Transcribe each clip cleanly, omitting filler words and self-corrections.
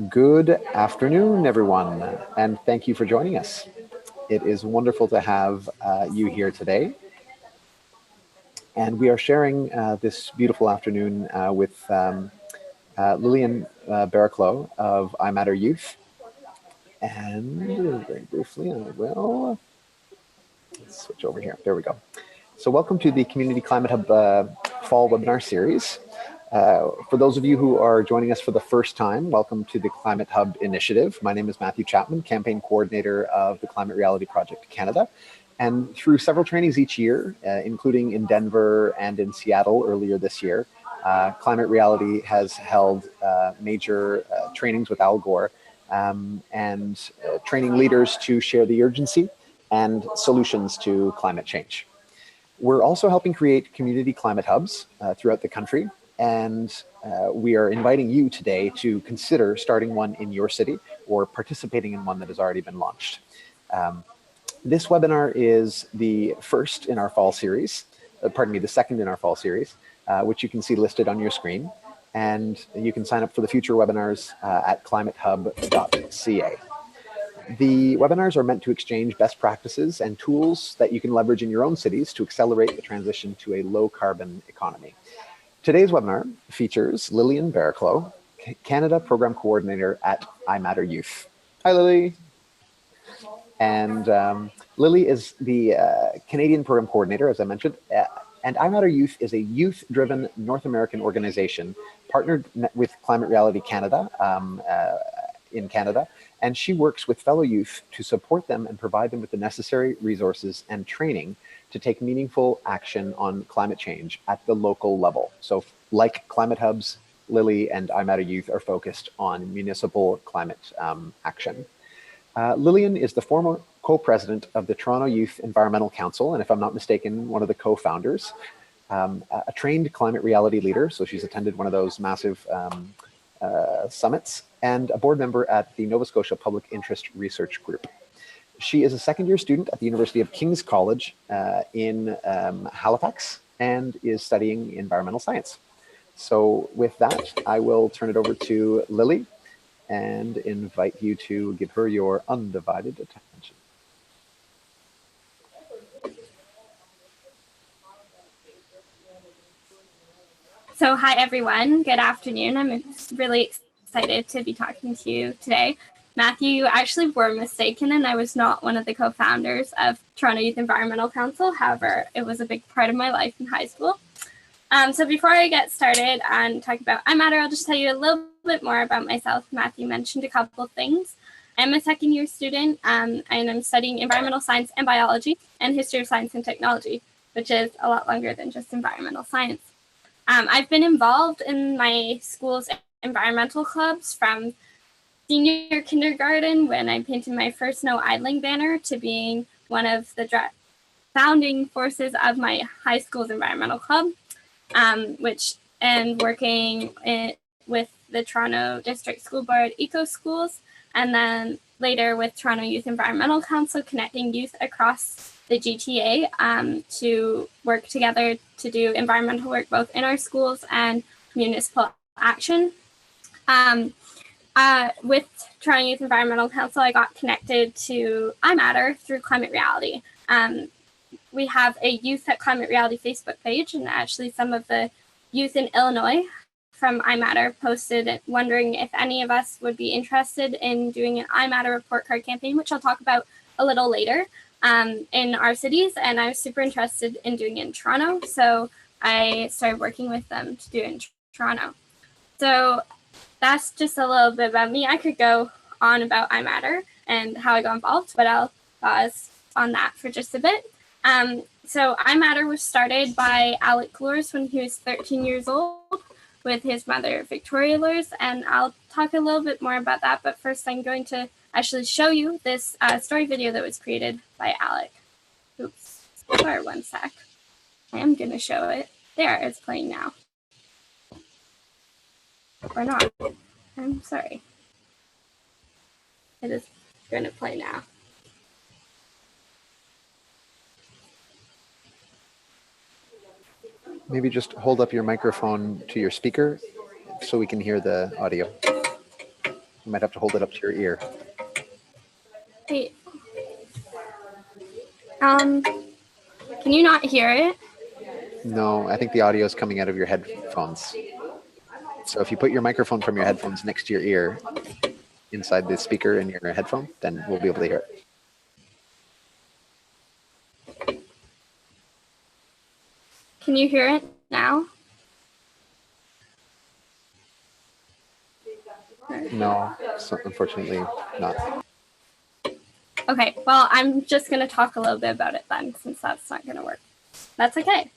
Good afternoon, everyone, and thank you for joining us. It is wonderful to have you here today. And we are sharing this beautiful afternoon with Lillian Barraclough of iMatter Youth. And very briefly, I will switch over here. There we go. So welcome to the Community Climate Hub Fall Webinar Series. For those of you who are joining us for the first time, welcome to the Climate Hub Initiative. My name is Matthew Chapman, Campaign Coordinator of the Climate Reality Project Canada. And through several trainings each year, including in Denver and in Seattle earlier this year, Climate Reality has held major trainings with Al Gore and training leaders to share the urgency and solutions to climate change. We're also helping create community climate hubs throughout the country, and we are inviting you today to consider starting one in your city or participating in one that has already been launched. This webinar is the first in our fall series, the second in our fall series, which you can see listed on your screen. And you can sign up for the future webinars at climatehub.ca. The webinars are meant to exchange best practices and tools that you can leverage in your own cities to accelerate the transition to a low carbon economy. Today's webinar features Lillian Barraclough, Canada Program Coordinator at iMatter Youth. Hi, Lily. And Lily is the Canadian Program Coordinator, as I mentioned, and iMatter Youth is a youth-driven North American organization partnered with Climate Reality Canada in Canada, and she works with fellow youth to support them and provide them with the necessary resources and training to take meaningful action on climate change at the local level. So like Climate Hubs, Lily and iMatter Youth are focused on municipal climate action. Lillian is the former co-president of the Toronto Youth Environmental Council, and if I'm not mistaken, one of the co-founders, a trained climate reality leader, so she's attended one of those massive summits, and a board member at the Nova Scotia Public Interest Research Group. She is a second-year student at the University of King's College in Halifax and is studying environmental science. So with that, I will turn it over to Lily and invite you to give her your undivided attention. So hi, everyone. Good afternoon. I'm really excited to be talking to you today. Matthew, you actually were mistaken, and I was not one of the co-founders of Toronto Youth Environmental Council. However, it was a big part of my life in high school. So before I get started and talk about iMatter, I'll just tell you a little bit more about myself. Matthew mentioned a couple of things. I'm a second-year student, and I'm studying environmental science and biology and history of science and technology, which is a lot longer than just environmental science. I've been involved in my school's environmental clubs from senior kindergarten when I painted my first no idling banner to being one of the founding forces of my high school's environmental club, and working with the Toronto District School Board Eco Schools, and then later with Toronto Youth Environmental Council, connecting youth across the GTA to work together to do environmental work both in our schools and municipal action. With Toronto Youth Environmental Council, I got connected to iMatter through Climate Reality. We have a Youth at Climate Reality Facebook page, and actually some of the youth in Illinois from iMatter posted wondering if any of us would be interested in doing an iMatter report card campaign, which I'll talk about a little later, in our cities. And I was super interested in doing it in Toronto, so I started working with them to do it in Toronto. So that's just a little bit about me. I could go on about iMatter and how I got involved, but I'll pause on that for just a bit. So iMatter was started by Alec Lures when he was 13 years old with his mother, Victoria Lures, and I'll talk a little bit more about that, but first I'm going to actually show you this story video that was created by Alec. Oops, sorry, one sec. I am going to show it. There, it's playing now. Or not. I'm sorry. It is going to play now. Maybe just hold up your microphone to your speaker so we can hear the audio. You might have to hold it up to your ear. Wait. Can you not hear it? No, I think the audio is coming out of your headphones. So if you put your microphone from your headphones next to your ear, inside the speaker in your headphone, then we'll be able to hear it. Can you hear it now? No, so unfortunately not. Okay, well, I'm just going to talk a little bit about it then, since that's not going to work. That's okay.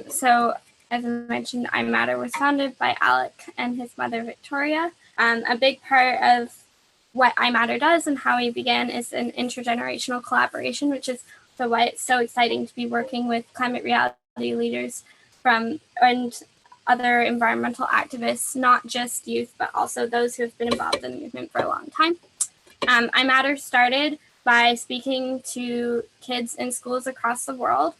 So, as I mentioned, iMatter was founded by Alec and his mother, Victoria. A big part of what iMatter does and how we began is an intergenerational collaboration, which is why it's so exciting to be working with climate reality leaders and other environmental activists, not just youth, but also those who have been involved in the movement for a long time. iMatter started by speaking to kids in schools across the world.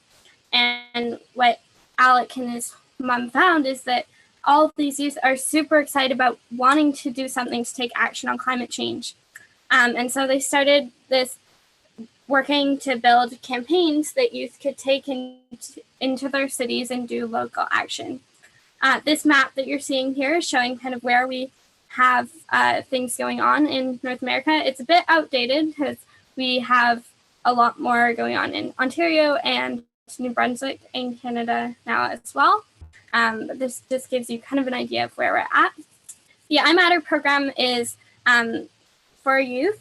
And what Alec and his mom found is that all of these youth are super excited about wanting to do something to take action on climate change. And so they started this working to build campaigns that youth could take into their cities and do local action. This map that you're seeing here is showing kind of where we have things going on in North America. It's a bit outdated because we have a lot more going on in Ontario and New Brunswick in Canada now as well. But this just gives you kind of an idea of where we're at. The iMatter program is for youth,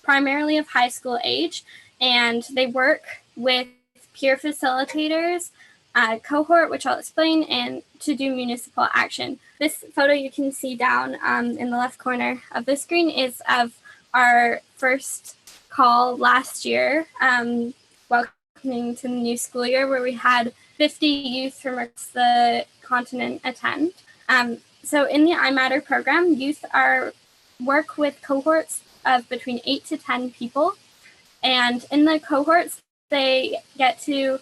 primarily of high school age, and they work with peer facilitators, cohort, which I'll explain, and to do municipal action. This photo you can see down in the left corner of the screen is of our first call last year, welcoming to the new school year, where we had 50 youth from across the continent attend. So in the iMatter program, youth work with cohorts of between 8 to 10 people. And in the cohorts, they get to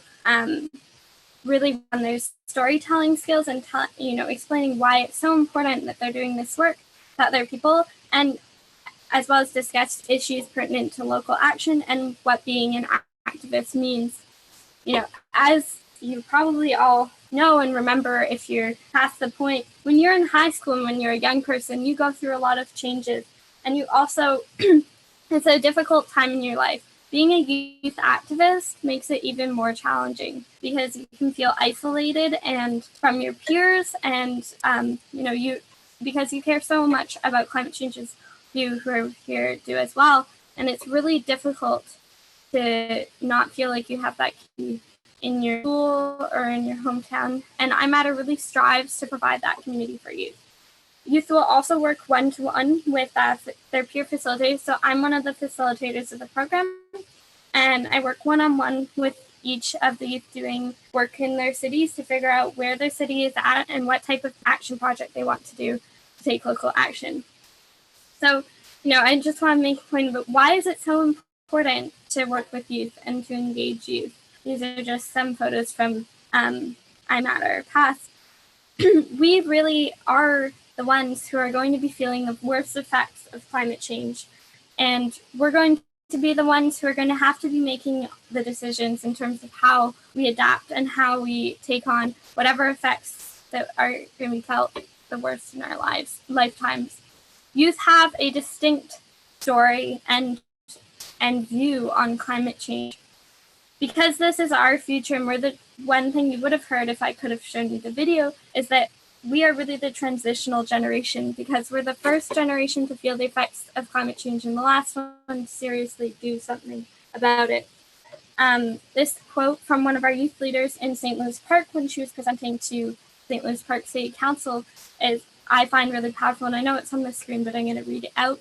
really run their storytelling skills and explaining why it's so important that they're doing this work with other people, and as well as discuss issues pertinent to local action and what being an activist means. As you probably all know and remember, if you're past the point, when you're in high school and when you're a young person, you go through a lot of changes, and you also, it's a difficult time in your life. Being a youth activist makes it even more challenging because you can feel isolated and from your peers, and because you care so much about climate change as you who are here do as well, and it's really difficult to not feel like you have that community in your school or in your hometown. And iMatter really strives to provide that community for youth. Youth will also work one-to-one with their peer facilitators. So I'm one of the facilitators of the program, and I work one-on-one with each of the youth doing work in their cities to figure out where their city is at and what type of action project they want to do to take local action. So, I just want to make a point about why is it so important to work with youth and to engage youth. These are just some photos from iMatter past. We really are the ones who are going to be feeling the worst effects of climate change. And we're going to be the ones who are going to have to be making the decisions in terms of how we adapt and how we take on whatever effects that are going to be felt the worst in our lifetimes. Youth have a distinct story and view on climate change. Because this is our future, and the one thing you would have heard if I could have shown you the video is that we are really the transitional generation, because we're the first generation to feel the effects of climate change and the last one to seriously do something about it. This quote from one of our youth leaders in St. Louis Park when she was presenting to St. Louis Park City Council is, I find really powerful, and I know it's on the screen, but I'm going to read it out,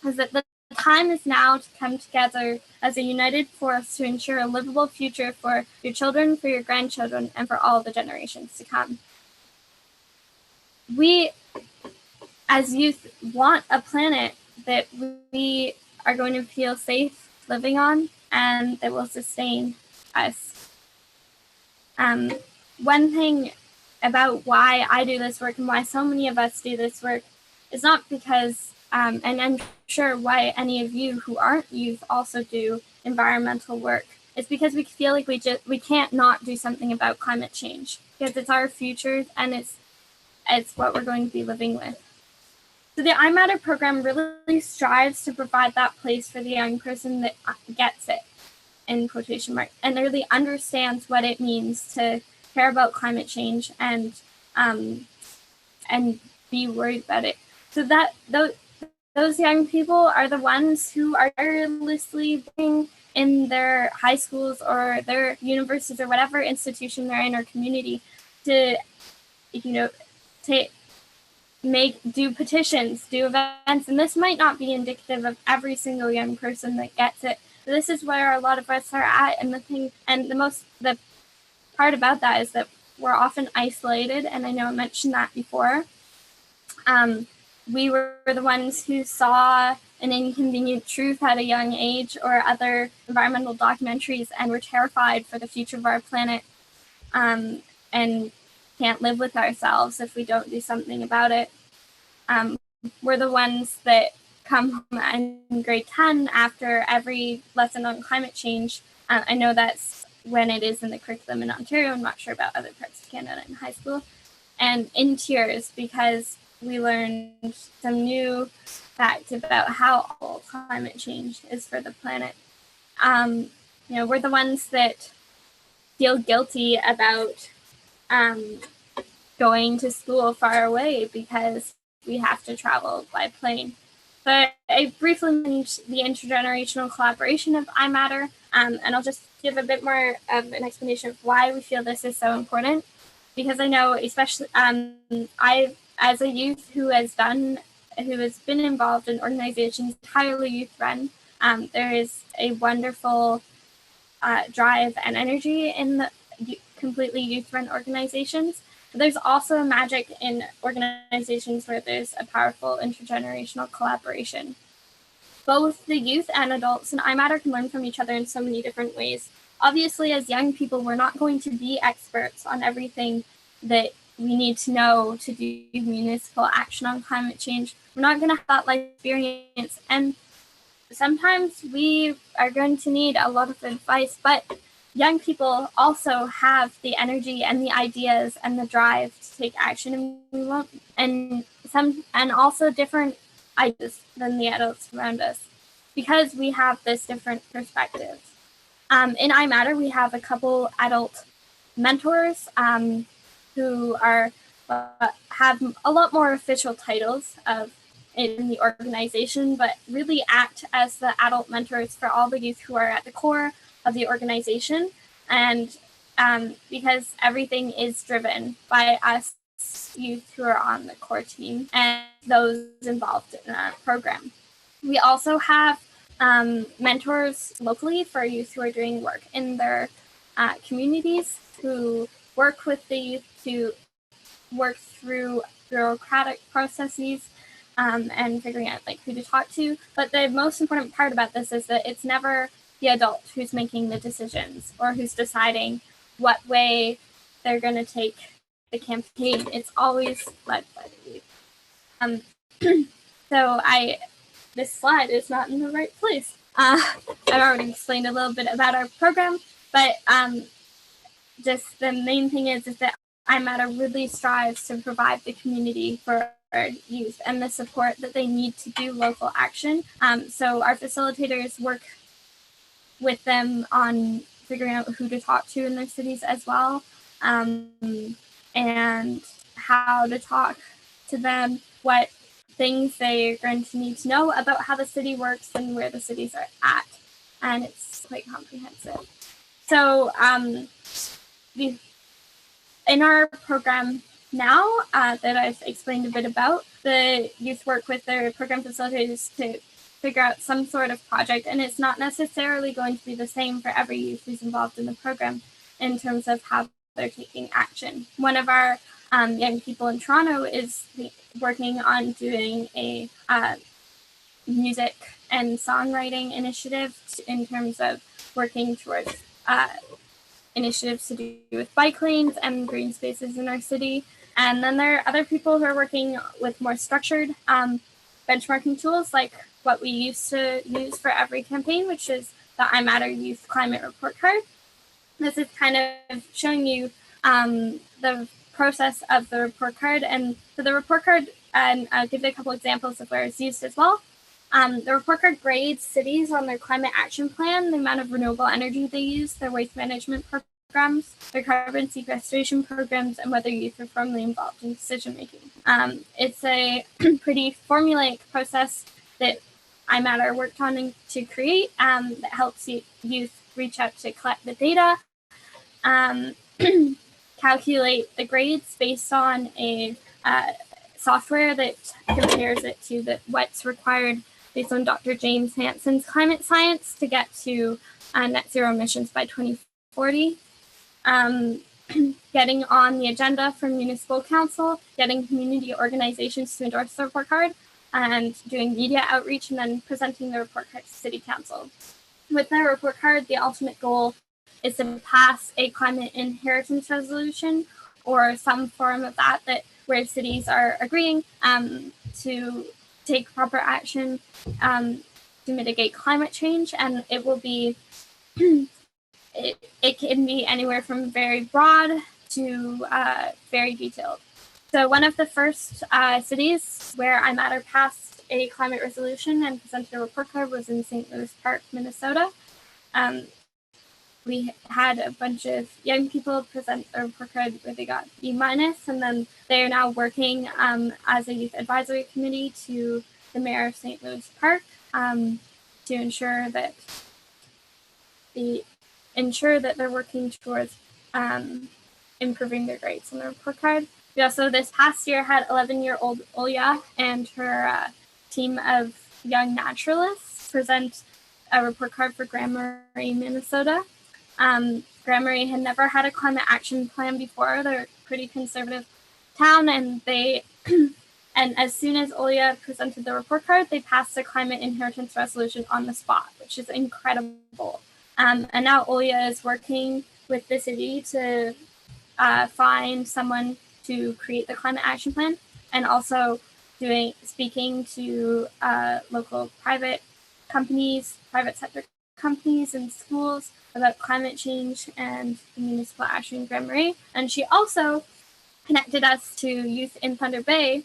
is that the time is now to come together as a united force to ensure a livable future for your children, for your grandchildren, and for all the generations to come. We, as youth, want a planet that we are going to feel safe living on and that will sustain us. One thing about why I do this work and why so many of us do this work is not because, and I'm sure why any of you who aren't youth also do environmental work, it's because we feel like we can't not do something about climate change, because it's our future and it's what we're going to be living with. So the iMatter program really strives to provide that place for the young person that gets it, in quotation marks, and really understands what it means to care about climate change and be worried about it. So that those young people are the ones who are tirelessly working in their high schools or their universities or whatever institution they're in or community to, do petitions, do events, and this might not be indicative of every single young person that gets it. But this is where a lot of us are at, and the part about that is that we're often isolated, and I know I mentioned that before. We were the ones who saw An Inconvenient Truth at a young age or other environmental documentaries and were terrified for the future of our planet, and can't live with ourselves if we don't do something about it. We're the ones that come in grade 10 after every lesson on climate change. I know that's when it is in the curriculum in Ontario. I'm not sure about other parts of Canada in high school. And in tears because we learned some new fact about how awful climate change is for the planet. We're the ones that feel guilty about going to school far away because we have to travel by plane. But I briefly mentioned the intergenerational collaboration of iMatter, and I'll just give a bit more of an explanation of why we feel this is so important. Because I know, especially I, as a youth who has been involved in organizations entirely youth-run, there is a wonderful drive and energy in the completely youth-run organizations. But there's also a magic in organizations where there's a powerful intergenerational collaboration. Both the youth and adults in iMatter can learn from each other in so many different ways. Obviously, as young people, we're not going to be experts on everything that we need to know to do municipal action on climate change. We're not going to have that life experience, and sometimes we are going to need a lot of advice, but young people also have the energy and the ideas and the drive to take action, and also different ideas than the adults around us, because we have this different perspective. In iMatter, we have a couple adult mentors who have a lot more official titles in the organization, but really act as the adult mentors for all the youth who are at the core of the organization. And because everything is driven by us youth who are on the core team and those involved in our program. We also have mentors locally for youth who are doing work in their communities, who work with the youth to work through bureaucratic processes and figuring out who to talk to. But the most important part about this is that it's never the adult who's making the decisions or who's deciding what way they're going to take the campaign. It's always led by the youth. So this slide is not in the right place. I've already explained a little bit about our program, but just the main thing is that iMatter really strives to provide the community for our youth and the support that they need to do local action. So our facilitators work with them on figuring out who to talk to in their cities as well, and how to talk to them, what things they're going to need to know about how the city works and where the cities are at. And it's quite comprehensive. So in our program now that I've explained a bit about, the youth work with their program facilitators to figure out some sort of project, and it's not necessarily going to be the same for every youth who's involved in the program in terms of how they're taking action. One of our young people in Toronto is working on doing a music and songwriting initiative in terms of working towards initiatives to do with bike lanes and green spaces in our city. And then there are other people who are working with more structured benchmarking tools, like what we used to use for every campaign, which is the iMatter Youth Climate Report Card. This is kind of showing you the process of the report card. And for the report card, and I'll give you a couple examples of where it's used as well. The report card grades cities on their climate action plan, the amount of renewable energy they use, their waste management programs, their carbon sequestration programs, and whether youth are firmly involved in decision making. It's a pretty formulaic process that iMatter worked on to create that helps youth reach out to collect the data, calculate the grades based on a software that compares it to what's required based on Dr. James Hansen's climate science to get to net zero emissions by 2040. Getting on the agenda for municipal council, getting community organizations to endorse the report card, and doing media outreach, and then presenting the report card to city council. With the report card, the ultimate goal is to pass a climate inheritance resolution or some form of that where cities are agreeing to take proper action to mitigate climate change, and it will be it can be anywhere from very broad to very detailed. So one of the first cities where iMatter passed a climate resolution and presented a report card was in St. Louis Park, Minnesota. We had a bunch of young people present a report card where they got B-, and then they are now working as a youth advisory committee to the mayor of St. Louis Park to ensure that they're working towards improving their grades on the report card. We also this past year had 11-year-old Olya and her team of young naturalists present a report card for Grand Marais, Minnesota. Grand Marais had never had a climate action plan before. They're a pretty conservative town, and and as soon as Olya presented the report card, they passed a climate inheritance resolution on the spot, which is incredible. And now Olya is working with the city to find someone to create the climate action plan, and also speaking to local private companies, private sector companies and schools about climate change and municipal action in Grand Marais. And she also connected us to youth in Thunder Bay,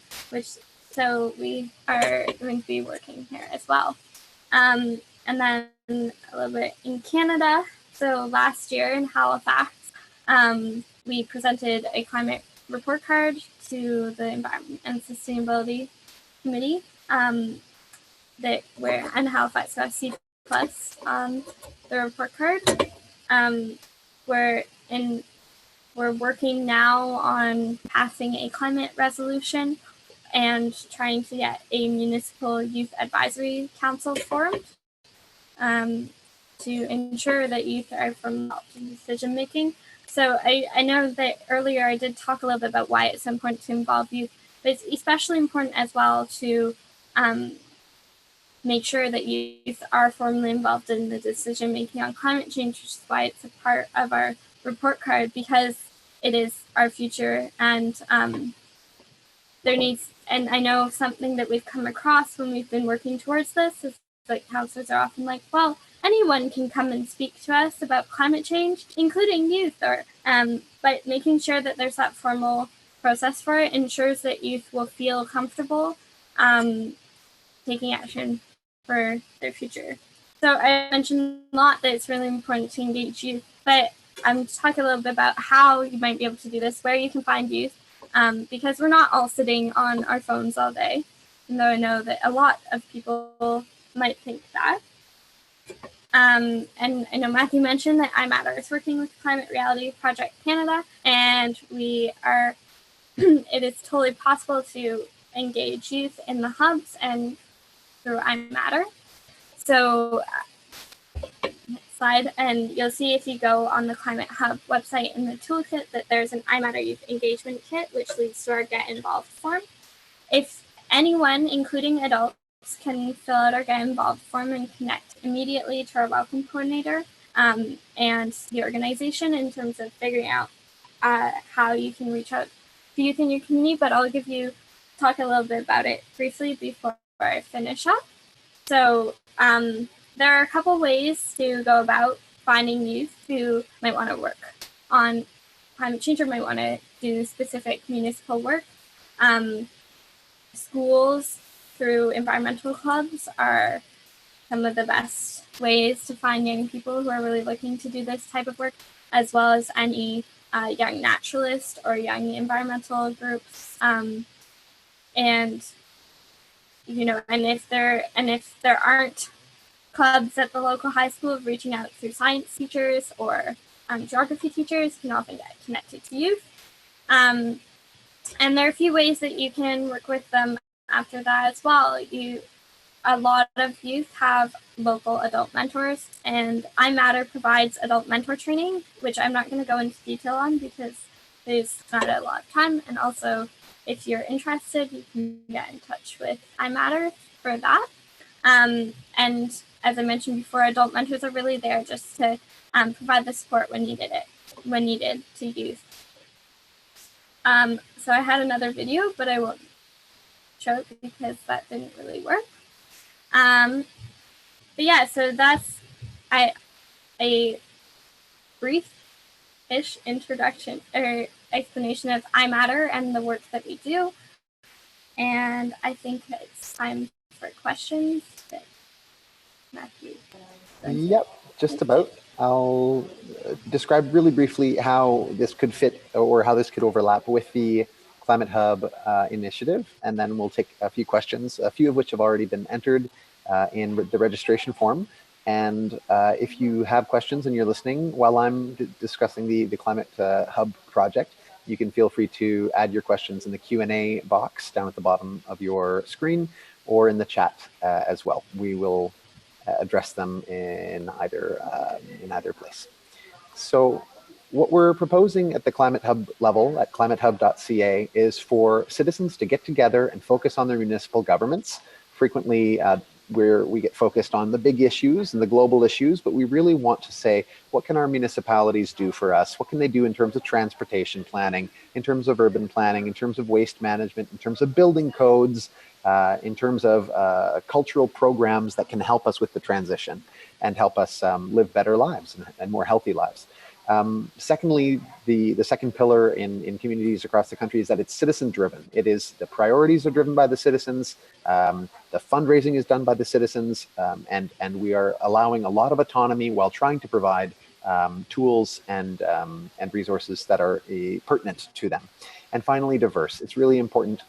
so we are going to be working here as well. And then a little bit in Canada. So last year in Halifax, we presented a climate report card to the Environment and Sustainability Committee, and Halifax got C+ on the report card. We're working now on passing a climate resolution and trying to get a municipal youth advisory council formed to ensure that youth are involved in decision making. So I know that earlier I did talk a little bit about why it's important to involve youth, but it's especially important as well to make sure that youth are formally involved in the decision making on climate change, which is why it's a part of our report card, because it is our future. And and I know something that we've come across when we've been working towards this is that counselors are often like, well, anyone can come and speak to us about climate change, including youth, but making sure that there's that formal process for it ensures that youth will feel comfortable taking action for their future. So I mentioned a lot that it's really important to engage youth, but I'm talking a little bit about how you might be able to do this, where you can find youth, because we're not all sitting on our phones all day, even though I know that a lot of people might think that. And I know Matthew mentioned that iMatter is working with Climate Reality Project Canada, and we are, it is totally possible to engage youth in the hubs and through iMatter. So next slide, and you'll see if you go on the Climate Hub website in the toolkit that there's an iMatter Youth Engagement Kit, which leads to our Get Involved form. If anyone, including adults, can fill out our Get Involved form and connect immediately to our Welcome Coordinator and the organization in terms of figuring out how you can reach out the youth in your community, but I'll talk a little bit about it briefly before I finish up. So there are a couple ways to go about finding youth who might want to work on climate change or might want to do specific municipal work. Schools through environmental clubs are some of the best ways to find young people who are really looking to do this type of work, as well as any young naturalist or young environmental groups. And if there aren't clubs at the local high school, reaching out through science teachers or geography teachers can often get connected to youth. And there are a few ways that you can work with them after that as well. A lot of youth have local adult mentors, and iMatter provides adult mentor training, which I'm not going to go into detail on because there's not a lot of time. And also, if you're interested, you can get in touch with iMatter for that. And as I mentioned before, adult mentors are really there just to provide the support when needed to youth. So I had another video, but I won't show it because that didn't really work. But yeah, so that's a brief-ish introduction or explanation of iMatter and the work that we do. And I think it's time for questions. Matthew. Yep, just about. I'll describe really briefly how this could fit or how this could overlap with the Climate Hub initiative, and then we'll take a few questions, a few of which have already been entered in the registration form. And if you have questions and you're listening while I'm discussing the Climate Hub project, you can feel free to add your questions in the Q&A box down at the bottom of your screen or in the chat as well. We will address them in either place. So what we're proposing at the Climate Hub level at climatehub.ca is for citizens to get together and focus on their municipal governments. Frequently, where we get focused on the big issues and the global issues, but we really want to say, what can our municipalities do for us? What can they do in terms of transportation planning, in terms of urban planning, in terms of waste management, in terms of building codes, in terms of cultural programs that can help us with the transition and help us live better lives and more healthy lives. Secondly, the second pillar in communities across the country is that it's citizen-driven. It is the priorities are driven by the citizens, the fundraising is done by the citizens, and we are allowing a lot of autonomy while trying to provide tools and resources that are pertinent to them. And finally, diverse. It's really important,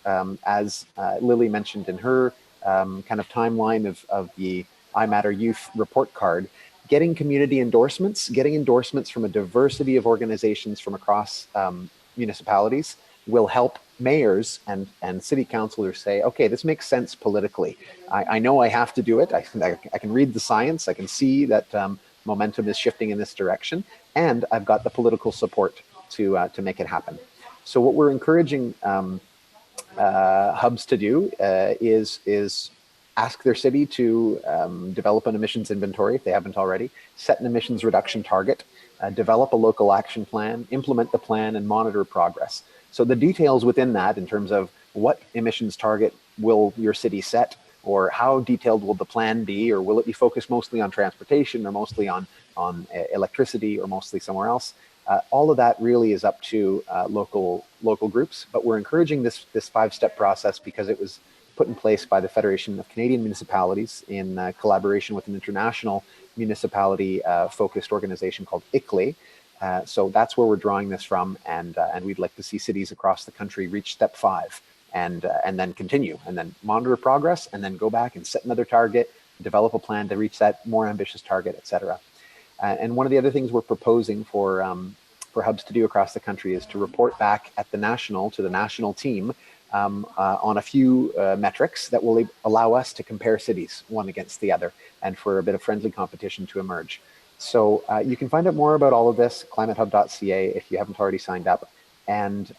as Lily mentioned in her kind of timeline of the iMatter Youth report card, getting community endorsements, getting endorsements from a diversity of organizations from across municipalities will help mayors and city councilors say, okay, this makes sense politically. I know I have to do it. I can read the science. I can see that momentum is shifting in this direction, and I've got the political support to make it happen. So what we're encouraging hubs to do is ask their city to develop an emissions inventory if they haven't already, set an emissions reduction target, develop a local action plan, implement the plan, and monitor progress. So the details within that in terms of what emissions target will your city set, or how detailed will the plan be, or will it be focused mostly on transportation or mostly on electricity or mostly somewhere else, all of that really is up to local groups. But we're encouraging this 5-step process because it was put in place by the Federation of Canadian Municipalities in collaboration with an international municipality-focused organization called ICLEI. So that's where we're drawing this from, and we'd like to see cities across the country reach step 5 and then continue, and then monitor progress, and then go back and set another target, develop a plan to reach that more ambitious target, etc. And one of the other things we're proposing for hubs to do across the country is to report back at the national team on a few metrics that will allow us to compare cities one against the other and for a bit of friendly competition to emerge. So you can find out more about all of this, climatehub.ca, if you haven't already signed up. And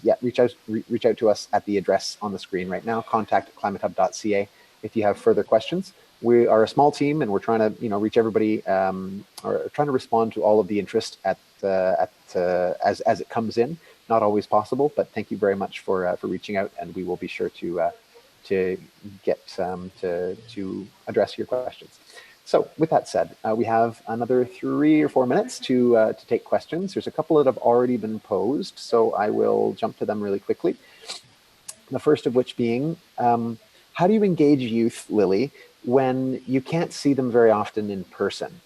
yeah, reach out to us at the address on the screen right now, contact@climatehub.ca if you have further questions. We are a small team and we're trying to reach everybody, or trying to respond to all of the interest as it comes in. not always possible, but thank you very much for reaching out, and we will be sure to get to address your questions. So with that said, we have another 3 or 4 minutes to take questions. There's a couple that have already been posed, so I will jump to them really quickly. The first of which being, how do you engage youth, Lily, when you can't see them very often in person?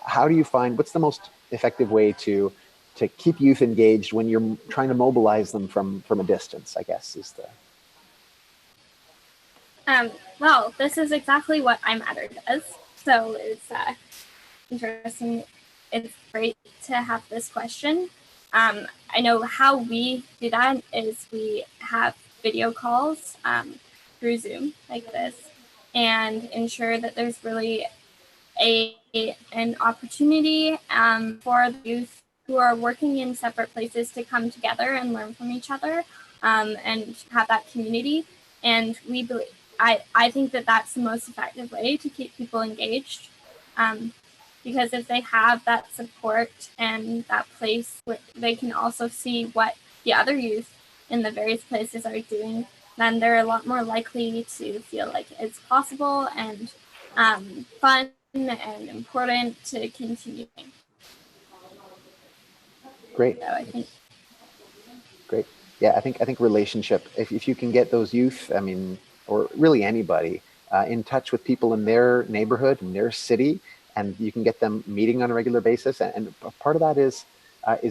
How do you find, what's the most effective way to keep youth engaged when you're trying to mobilize them from a distance, I guess, is the... Well, this is exactly what iMatter does. So it's interesting. It's great to have this question. I know how we do that is we have video calls through Zoom like this, and ensure that there's really an opportunity for the youth who are working in separate places to come together and learn from each other, and have that community. And we believe, I think that that's the most effective way to keep people engaged, because if they have that support and that place where they can also see what the other youth in the various places are doing, then they're a lot more likely to feel like it's possible and fun and important to continue. Great. So I think. Great. Yeah, I think relationship, if you can get those youth, I mean, or really anybody, in touch with people in their neighborhood, in their city, and you can get them meeting on a regular basis. And part of that is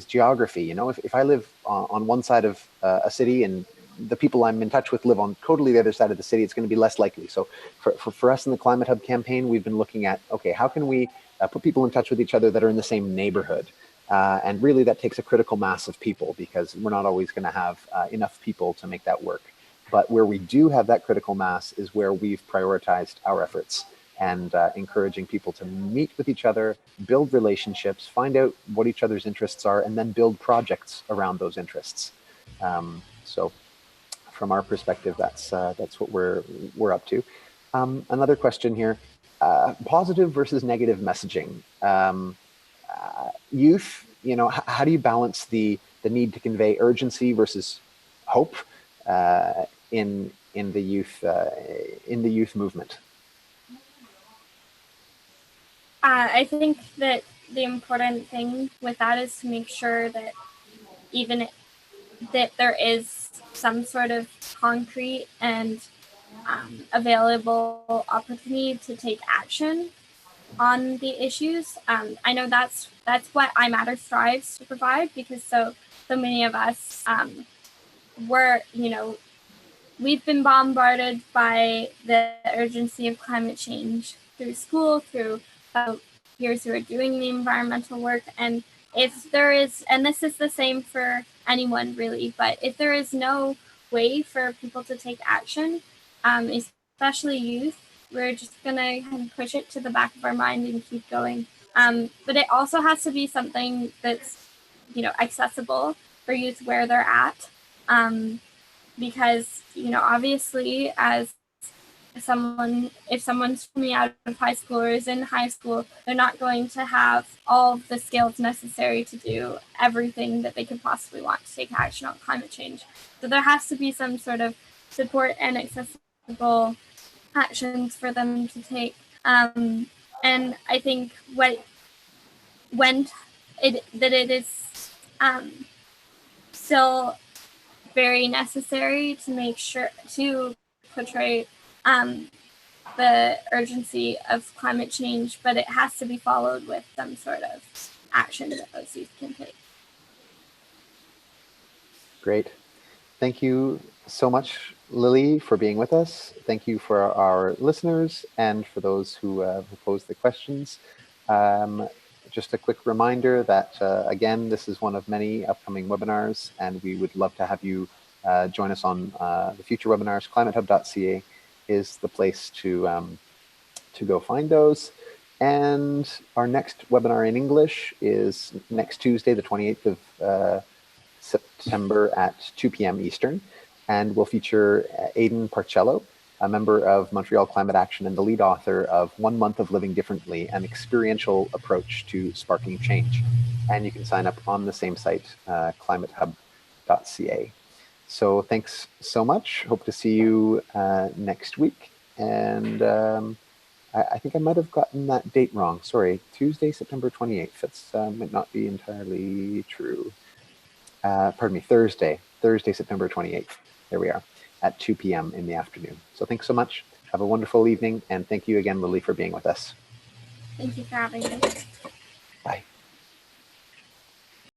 geography. You know, if I live on one side of a city and the people I'm in touch with live on totally the other side of the city, it's going to be less likely. So for us in the Climate Hub campaign, we've been looking at, okay, how can we put people in touch with each other that are in the same neighborhood? And really that takes a critical mass of people, because we're not always going to have enough people to make that work. But where we do have that critical mass is where we've prioritized our efforts, and encouraging people to meet with each other, build relationships, find out what each other's interests are, and then build projects around those interests. So from our perspective, that's what we're up to. Another question here, positive versus negative messaging. Youth, you know, how do you balance the need to convey urgency versus hope in the youth movement? I think that the important thing with that is to make sure that even that there is some sort of concrete and available opportunity to take action on the issues. I know that's what iMatter strives to provide, because so many of us we've been bombarded by the urgency of climate change through school, through peers who are doing the environmental work. And if there is, and this is the same for anyone really, but if there is no way for people to take action, especially youth, we're just going to kind of push it to the back of our mind and keep going. But it also has to be something that's, accessible for youth where they're at. Because, obviously, as if someone's coming out of high school or is in high school, they're not going to have all of the skills necessary to do everything that they could possibly want to take action on climate change. So there has to be some sort of support and accessible actions for them to take. And I think it is still very necessary to make sure to portray the urgency of climate change, but it has to be followed with some sort of action that those youth can take. Great. Thank you so much, Lily, for being with us. Thank you for our listeners and for those who posed the questions. Just a quick reminder that, again, this is one of many upcoming webinars, and we would love to have you join us on the future webinars. ClimateHub.ca is the place to go find those. And our next webinar in English is next Tuesday, the 28th of September at 2 p.m. Eastern, and will feature Aidan Parcello, a member of Montreal Climate Action and the lead author of 1 Month of Living Differently, an experiential approach to sparking change. And you can sign up on the same site, ClimateHub.ca. collaboration.ca. So thanks so much. Hope to see you next week. And I think I might have gotten that date wrong. Sorry, Tuesday, September 28th. That's might not be entirely true. Pardon me, Thursday, September 28th. There we are, at 2 p.m. in the afternoon. So thanks so much. Have a wonderful evening. And thank you again, Lily, for being with us. Thank you for having me. Bye.